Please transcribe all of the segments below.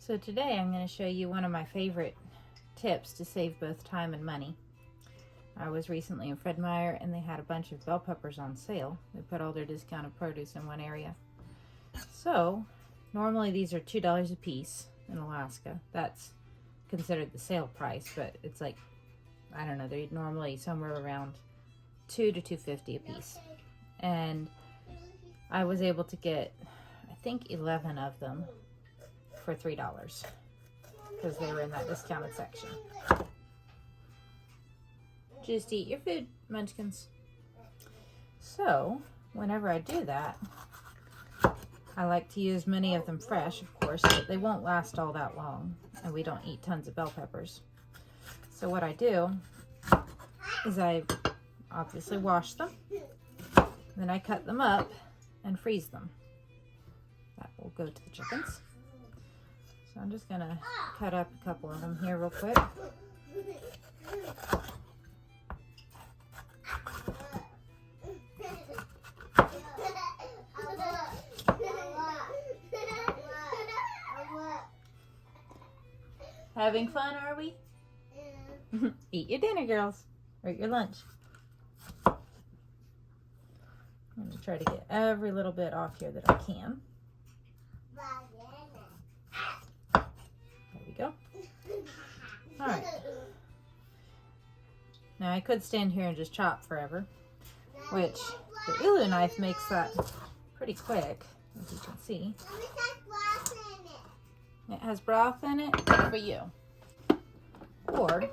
So today I'm going to show you one of my favorite tips to save both time and money. I was recently in Fred Meyer and they had a bunch of bell peppers on sale. They put all their discounted produce in one area. So normally these are $2 a piece in Alaska. That's considered the sale price, but it's like, I don't know, they're normally somewhere around $2 to $2.50 a piece. And I was able to get, I think, 11 of them for $3 because they were in that discounted section. Just eat your food, munchkins. So whenever I do that, I like to use many of them fresh, of course, but they won't last all that long, and we don't eat tons of bell peppers. So what I do is I obviously wash them, then I cut them up and freeze them. That will go to the chickens. So I'm just gonna cut up a couple of them here real quick. Having fun, are we? Yeah. Eat your dinner, girls, or eat your lunch. I'm gonna try to get every little bit off here that I can. There we go. All right. Now I could stand here and just chop forever, which the Ulu knife makes that pretty quick, as you can see. It has broth in it. Good for you. Or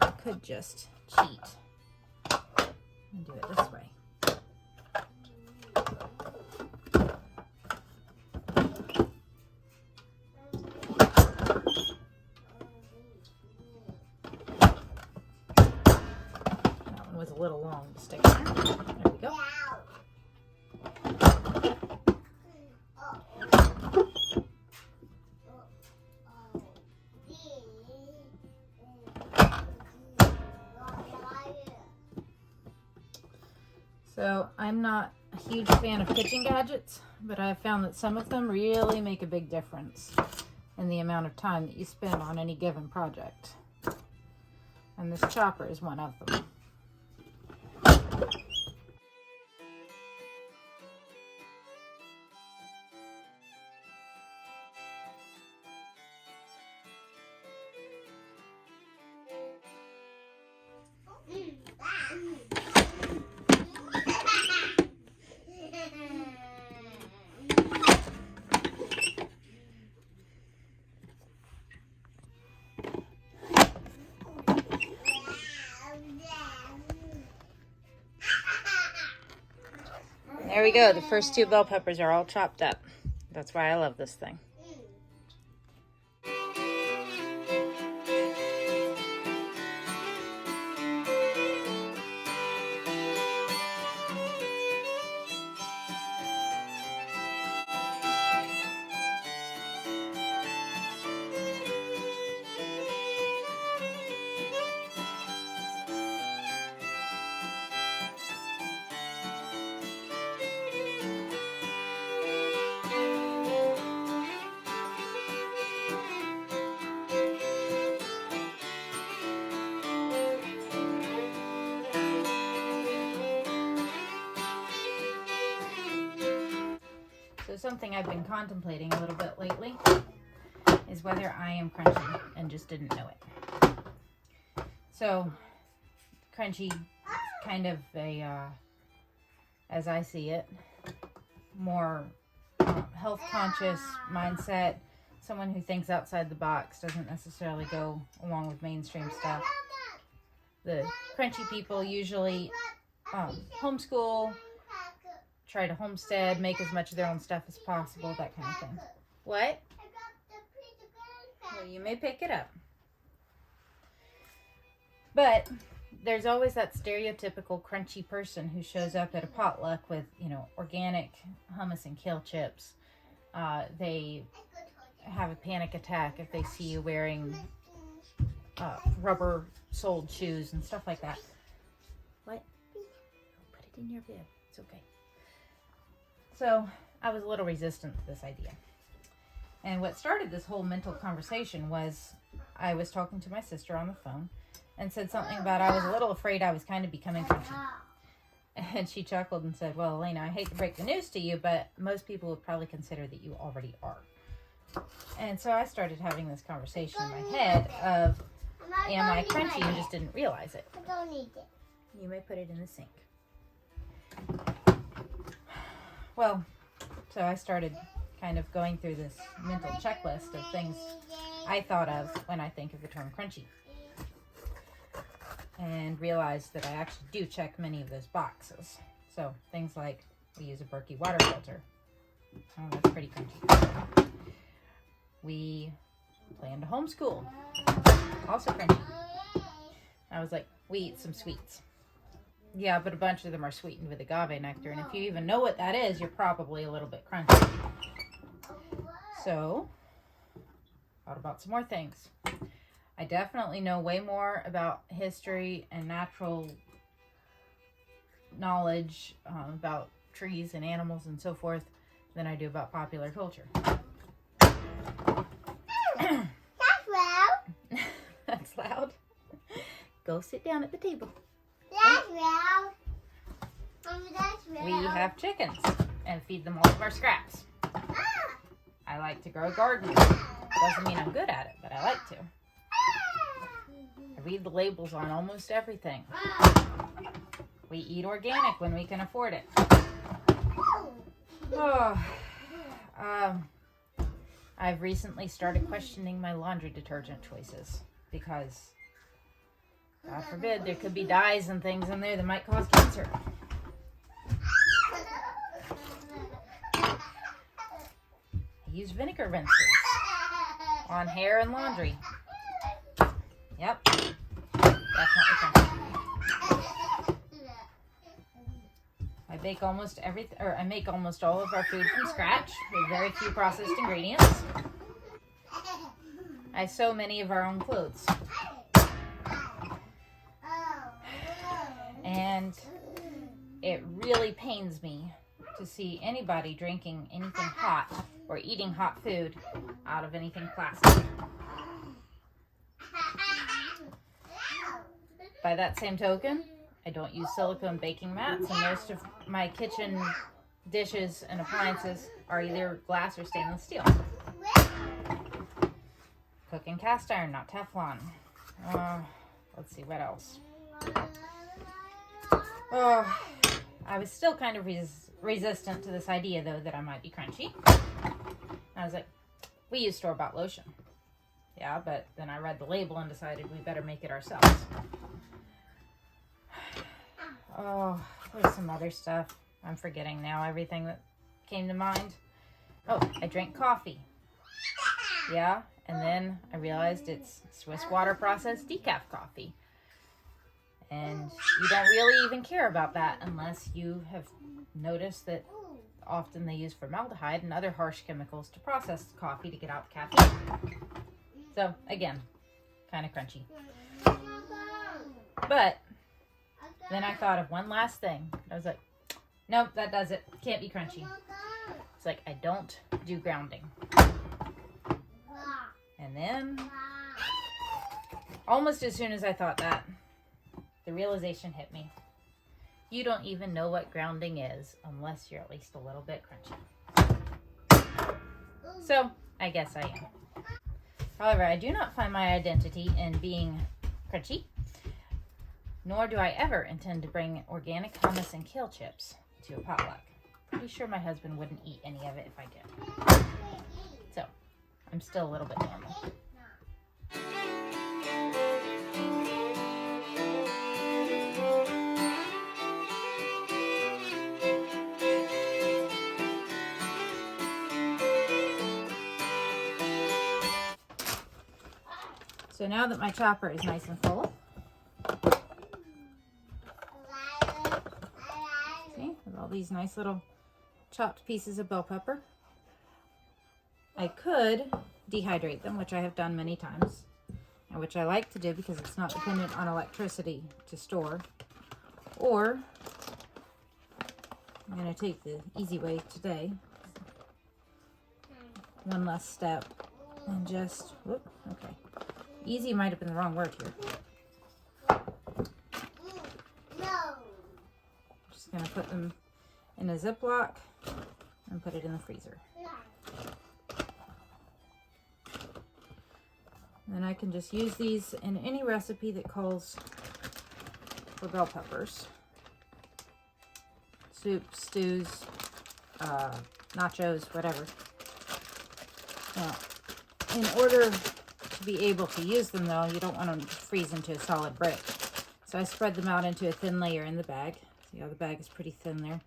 I could just cheat and do it this way. That one was a little long to stick in there. There we go. So I'm not a huge fan of kitchen gadgets, but I've found that some of them really make a big difference in the amount of time that you spend on any given project. And this chopper is one of them. There we go. The first two bell peppers are all chopped up. That's why I love this thing. So something I've been contemplating a little bit lately is whether I am crunchy and just didn't know it. So crunchy, kind of a, as I see it, more health conscious mindset. Someone who thinks outside the box, doesn't necessarily go along with mainstream stuff. The crunchy people usually homeschool, try to homestead, make as much of their own stuff as possible, that kind of thing. What? Well, you may pick it up. But there's always that stereotypical crunchy person who shows up at a potluck with, you know, organic hummus and kale chips. They have a panic attack if they see you wearing rubber-soled shoes and stuff like that. What? Put it in your bib. It's okay. So I was a little resistant to this idea. And what started this whole mental conversation was I was talking to my sister on the phone and said something about I was a little afraid I was kind of becoming crunchy. And she chuckled and said, well, Elena, I hate to break the news to you, but most people would probably consider that you already are. And so I started having this conversation in my head of, am I crunchy and just didn't realize it? I don't need it. You may put it in the sink. Well, so I started kind of going through this mental checklist of things I thought of when I think of the term crunchy. And realized that I actually do check many of those boxes. So things like we use a Berkey water filter. Oh, that's pretty crunchy. We plan to homeschool. Also crunchy. I was like, we eat some sweets. Yeah, but a bunch of them are sweetened with agave nectar. And if you even know what that is, you're probably a little bit crunchy. So, thought about some more things. I definitely know way more about history and natural knowledge about trees and animals and so forth than I do about popular culture. That's loud. That's loud. Go sit down at the table. That's loud. Mommy, that's loud. We have chickens and feed them all of our scraps. I like to grow a garden. Doesn't mean I'm good at it, but I like to. I read the labels on almost everything. We eat organic when we can afford it. Oh, I've recently started questioning my laundry detergent choices because, God forbid, there could be dyes and things in there that might cause cancer. I use vinegar rinses on hair and laundry. Yep. Definitely crunchy. I make almost all of our food from scratch with very few processed ingredients. I sew many of our own clothes. And it really pains me to see anybody drinking anything hot or eating hot food out of anything plastic. By that same token, I don't use silicone baking mats, and most of my kitchen dishes and appliances are either glass or stainless steel. Cook in cast iron, not Teflon. Let's see, what else? I was still kind of resistant to this idea, though, that I might be crunchy. I was like, we use store-bought lotion. Yeah, but then I read the label and decided we better make it ourselves. Oh, there's some other stuff. I'm forgetting now everything that came to mind. Oh, I drank coffee. Yeah, and then I realized it's Swiss water processed decaf coffee. And you don't really even care about that unless you have noticed that often they use formaldehyde and other harsh chemicals to process the coffee to get out the caffeine. So, again, kind of crunchy. But then I thought of one last thing. I was like, nope, that does it. Can't be crunchy. It's like, I don't do grounding. And then, almost as soon as I thought that, the realization hit me. You don't even know what grounding is unless you're at least a little bit crunchy. So, I guess I am. However, I do not find my identity in being crunchy, nor do I ever intend to bring organic hummus and kale chips to a potluck. Pretty sure my husband wouldn't eat any of it if I did. So, I'm still a little bit normal. So now that my chopper is nice and full, see, with all these nice little chopped pieces of bell pepper, I could dehydrate them, which I have done many times, and which I like to do because it's not dependent on electricity to store. Or I'm going to take the easy way today. one last step and just, whoop, okay. Easy might have been the wrong word here. No. Just gonna put them in a Ziploc and put it in the freezer. Then I can just use these in any recipe that calls for bell peppers. Soup, stews, nachos, whatever. Now, in order to be able to use them though, you don't want them to freeze into a solid brick. So I spread them out into a thin layer in the bag. See how the bag is pretty thin there?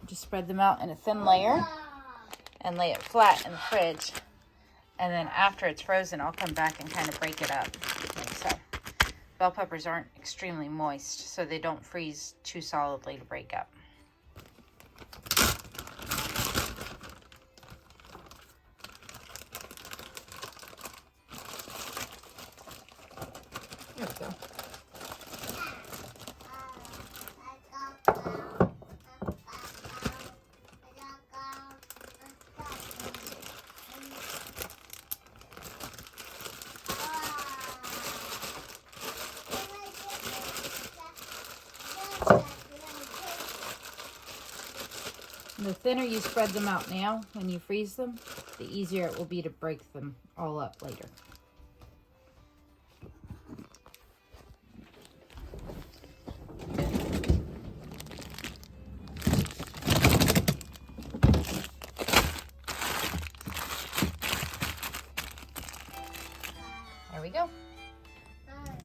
Just spread them out in a thin layer and lay it flat in the fridge. And then after it's frozen, I'll come back and kind of break it up. Okay, so bell peppers aren't extremely moist, so they don't freeze too solidly to break up. There we go. The thinner you spread them out now, when you freeze them, the easier it will be to break them all up later.